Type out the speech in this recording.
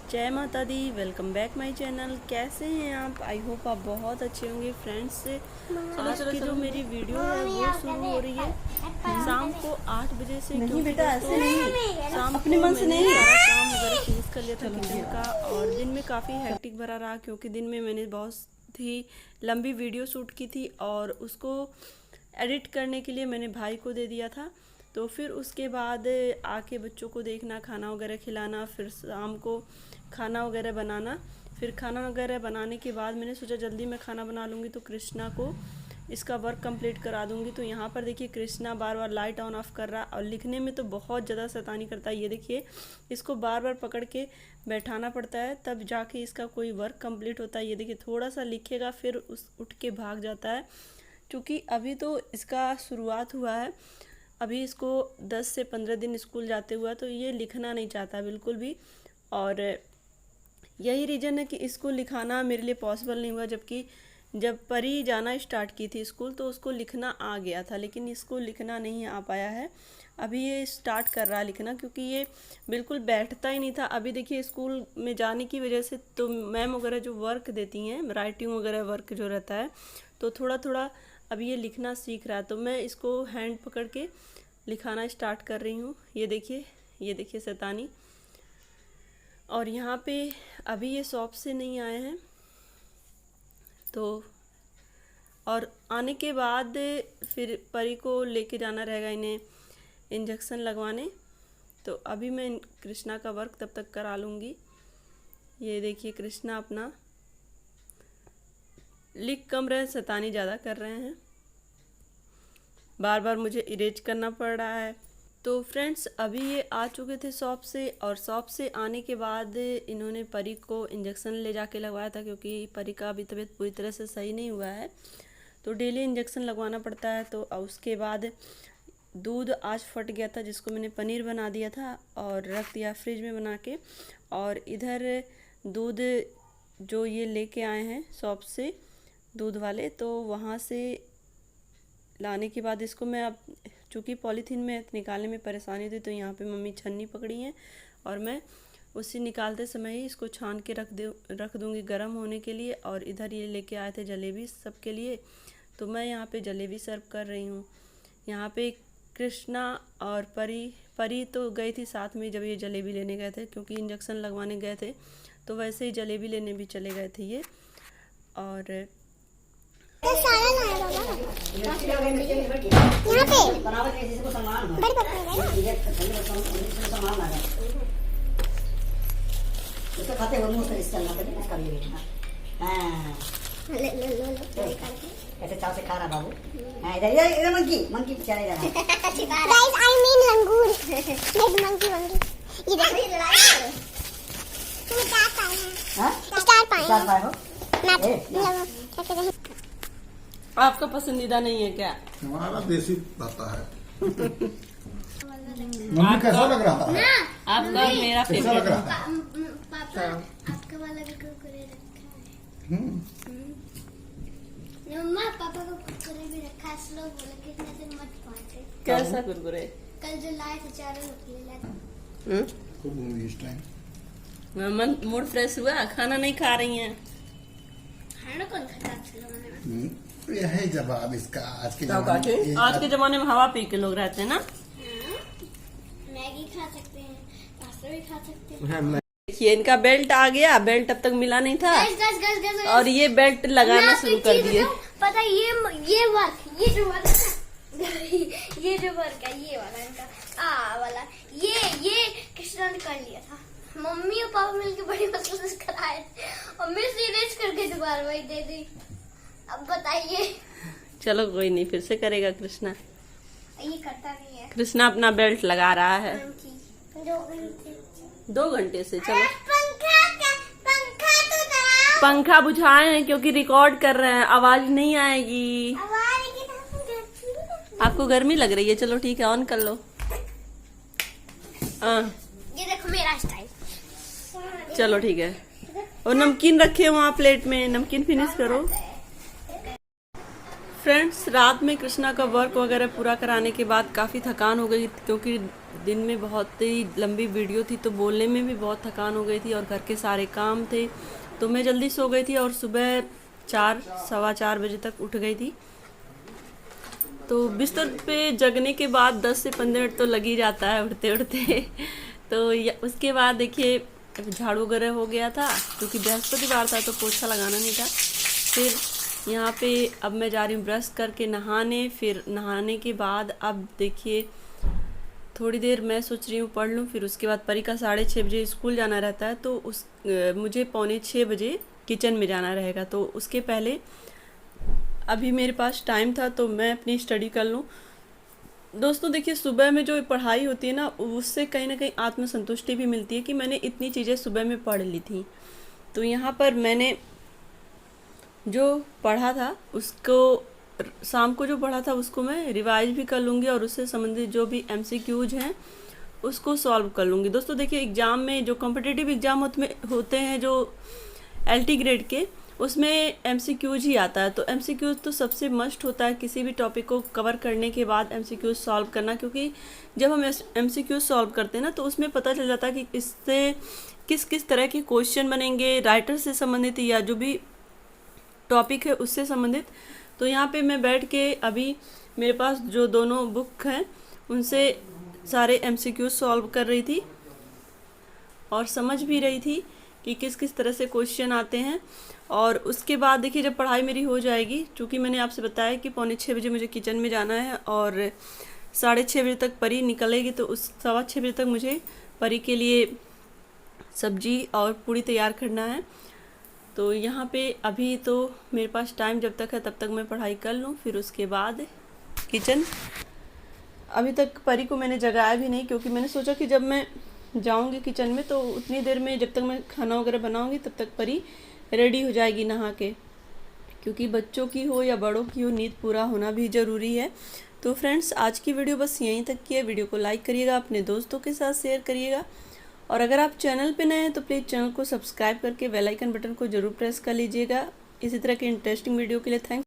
जय माता दी। Welcome back my channel. कैसे हैं आप? आई होप आप बहुत अच्छे होंगे फ्रेंड्स। आज की जो मेरी वीडियो है वो शुरू हो रही है शाम को 8 बजे से। नहीं बेटा, ऐसे नहीं, शाम अपने को मन से मैंने नहीं। सारा काम वगैरह फिनिश कर लिया था किचन का, और दिन में काफ़ी हेक्टिक भरा रहा क्योंकि दिन में मैंने बहुत ही लंबी वीडियो शूट की थी और उसको एडिट करने के लिए मैंने भाई को दे दिया था। तो फिर उसके बाद आके बच्चों को देखना, खाना वगैरह खिलाना, फिर शाम को खाना वगैरह बनाना। फिर खाना वगैरह बनाने के बाद मैंने सोचा जल्दी मैं खाना बना लूँगी तो कृष्णा को इसका वर्क कंप्लीट करा दूँगी। तो यहाँ पर देखिए कृष्णा बार बार लाइट ऑन ऑफ कर रहा है और लिखने में तो बहुत ज़्यादा शैतानी करता है। ये देखिए इसको बार बार पकड़ के बैठाना पड़ता है तब जाके इसका कोई वर्क कंप्लीट होता है। ये देखिए थोड़ा सा लिखेगा फिर उठ के भाग जाता है। क्योंकि अभी तो इसका शुरुआत हुआ है, अभी इसको 10 से 15 दिन स्कूल जाते हुआ, तो ये लिखना नहीं चाहता बिल्कुल भी। और यही रीज़न है कि इसको लिखाना मेरे लिए पॉसिबल नहीं हुआ। जबकि जब परी जाना स्टार्ट की थी स्कूल तो उसको लिखना आ गया था, लेकिन इसको लिखना नहीं आ पाया है। अभी ये स्टार्ट कर रहा है लिखना क्योंकि ये बिल्कुल बैठता ही नहीं था। अभी देखिए स्कूल में जाने की वजह से तो मैम वगैरह जो वर्क देती हैं, राइटिंग वगैरह वर्क जो रहता है, तो थोड़ा थोड़ा अभी ये लिखना सीख रहा है। तो मैं इसको हैंड पकड़ के लिखाना स्टार्ट कर रही हूँ। ये देखिए शैतानी। और यहाँ पे अभी ये शॉप से नहीं आए हैं, तो और आने के बाद फिर परी को लेके जाना रहेगा इन्हें इंजेक्शन लगवाने। तो अभी मैं कृष्णा का वर्क तब तक करा लूँगी। ये देखिए कृष्णा अपना लिख कम रहे, शैतानी ज़्यादा कर रहे हैं, बार बार मुझे इरेज करना पड़ रहा है। तो फ्रेंड्स अभी ये आ चुके थे शॉप से, और शॉप से आने के बाद इन्होंने परी को इंजेक्शन ले जाके लगवाया था क्योंकि परी का अभी तबीयत पूरी तरह से सही नहीं हुआ है, तो डेली इंजेक्शन लगवाना पड़ता है। तो उसके बाद दूध आज फट गया था जिसको मैंने पनीर बना दिया था और रख दिया फ्रिज में बना के। और इधर दूध जो ये लेके आए हैं शॉप से दूध वाले, तो वहाँ से लाने के बाद इसको मैं अब चूँकि पॉलीथीन में निकालने में परेशानी थी तो यहाँ पे मम्मी छन्नी पकड़ी हैं और मैं उसी निकालते समय ही इसको छान के रख दूँगी गर्म होने के लिए। और इधर ये लेके आए थे जलेबी सबके लिए, तो मैं यहाँ पे जलेबी सर्व कर रही हूँ। यहाँ पे कृष्णा और परी तो गई थी साथ में जब ये जलेबी लेने गए थे, क्योंकि इंजेक्शन लगवाने गए थे तो वैसे ही जलेबी लेने भी चले गए थे ये। और खाते ऐसे चाव से खा रहा बाबू। इधर मंकी चले जा रहा। Guys I mean langur. Monkey ये देखो तू स्टार पाए हां स्टार पाए हो मैं आपका पसंदीदा नहीं है क्या? हमारा देसी रहता है। मम्मी कैसा लग रहा है? आपका मेरा कैसा लग फेवरेट। रहा है? पापा आपका वाला भी कुरकुरे रखा है। मम्मा पापा को कुरकुरे भी रखा है। स्लो बोले कितने दिन मत पहुंचे। कैसा कुरकुरे? कल जो लाए थे चारों लोग ले लाए। खूब होंगी इस टाइम। मन मूड फ्रेश हुआ, खाना नहीं खा रही हैं? खाना कौन खाता है आज के ज़माने में? यह है जवाब इसका। आज के आज के जमाने में हवा पी के लोग रहते हैं ना। मैगी खा सकते हैं, पास्ता भी खा सकते हैं। देखिए इनका बेल्ट आ गया, बेल्ट अब तक मिला नहीं था गैस और ये बेल्ट लगाना शुरू कर दिए। पता है ये वर्क, ये जो वर्क है ये जो वर्क है ये वाला इनका वाला ये कृष्णा ने कर लिया था। मम्मी और पापा मिलके बड़ी मुश्किल से कराए और मैं सीरियस करके दोबारा वही दे दी। अब बताइए। चलो कोई नहीं, फिर से करेगा कृष्णा। ये करता नहीं है। कृष्णा अपना बेल्ट लगा रहा है 2 घंटे से। चलो पंखा तो चलाओ। पंखा बुझाए हैं क्योंकि रिकॉर्ड कर रहे हैं, आवाज नहीं आएगी। आपको गर्मी लग रही है? चलो ठीक है, ऑन कर लो। ये देखो मेरा स्टाइल। चलो ठीक है। और नमकीन रखे वहाँ प्लेट में, नमकीन फिनिश करो। फ्रेंड्स, रात में कृष्णा का वर्क वगैरह पूरा कराने के बाद काफ़ी थकान हो गई, क्योंकि दिन में बहुत ही लंबी वीडियो थी तो बोलने में भी बहुत थकान हो गई थी और घर के सारे काम थे, तो मैं जल्दी सो गई थी और सुबह 4-4:15 बजे तक उठ गई थी। तो बिस्तर पे जगने के बाद 10 से 15 मिनट तो लग ही जाता है उठते उठते। तो उसके बाद देखिए झाड़ू वगैरह हो गया था, क्योंकि बृहस्पतिवार था तो पोछा लगाना नहीं था। फिर यहाँ पे अब मैं जा रही हूँ ब्रश करके नहाने। फिर नहाने के बाद अब देखिए थोड़ी देर मैं सोच रही हूँ पढ़ लूँ। फिर उसके बाद परी का 6:30 बजे स्कूल जाना रहता है, तो मुझे 5:45 बजे किचन में जाना रहेगा। तो उसके पहले अभी मेरे पास टाइम था तो मैं अपनी स्टडी कर लूँ। दोस्तों देखिए, सुबह में जो पढ़ाई होती है ना, उससे कहीं ना कहीं आत्मसंतुष्टि भी मिलती है कि मैंने इतनी चीज़ें सुबह में पढ़ ली थी। तो यहाँ पर मैंने जो पढ़ा था उसको, शाम को जो पढ़ा था उसको मैं रिवाइज भी कर लूँगी और उससे संबंधित जो भी MCQs हैं उसको सॉल्व कर लूँगी। दोस्तों देखिए, एग्ज़ाम में जो कॉम्पिटिटिव एग्ज़ाम होते हैं जो LT ग्रेड के, उसमें MCQs ही आता है। तो MCQs तो सबसे मस्ट होता है किसी भी टॉपिक को कवर करने के बाद MCQs सॉल्व करना, क्योंकि जब हम MCQs सॉल्व करते हैं ना तो उसमें पता चल जाता है कि इससे किस किस तरह के क्वेश्चन बनेंगे, राइटर से संबंधित या जो भी टॉपिक है उससे संबंधित। तो यहाँ पे मैं बैठ के अभी मेरे पास जो दोनों बुक हैं उनसे सारे MCQs सॉल्व कर रही थी और समझ भी रही थी कि किस किस तरह से क्वेश्चन आते हैं। और उसके बाद देखिए जब पढ़ाई मेरी हो जाएगी, क्योंकि मैंने आपसे बताया कि 5:45 बजे मुझे किचन में जाना है और 6:30 बजे तक परी निकलेगी, तो उस 6:15 बजे तक मुझे परी के लिए सब्जी और पूड़ी तैयार करना है। तो यहाँ पे अभी तो मेरे पास टाइम जब तक है तब तक मैं पढ़ाई कर लूँ। फिर उसके बाद किचन, अभी तक परी को मैंने जगाया भी नहीं, क्योंकि मैंने सोचा कि जब मैं जाऊँगी किचन में तो उतनी देर में जब तक मैं खाना वगैरह बनाऊँगी तब तक परी रेडी हो जाएगी नहा के, क्योंकि बच्चों की हो या बड़ों की हो नींद पूरा होना भी ज़रूरी है। तो फ्रेंड्स, आज की वीडियो बस यहीं तक की है। वीडियो को लाइक करिएगा, अपने दोस्तों के साथ शेयर करिएगा और अगर आप चैनल पे नए हैं तो प्लीज़ चैनल को सब्सक्राइब करके बेल आइकन बटन को ज़रूर प्रेस कर लीजिएगा। इसी तरह के इंटरेस्टिंग वीडियो के लिए थैंक्स।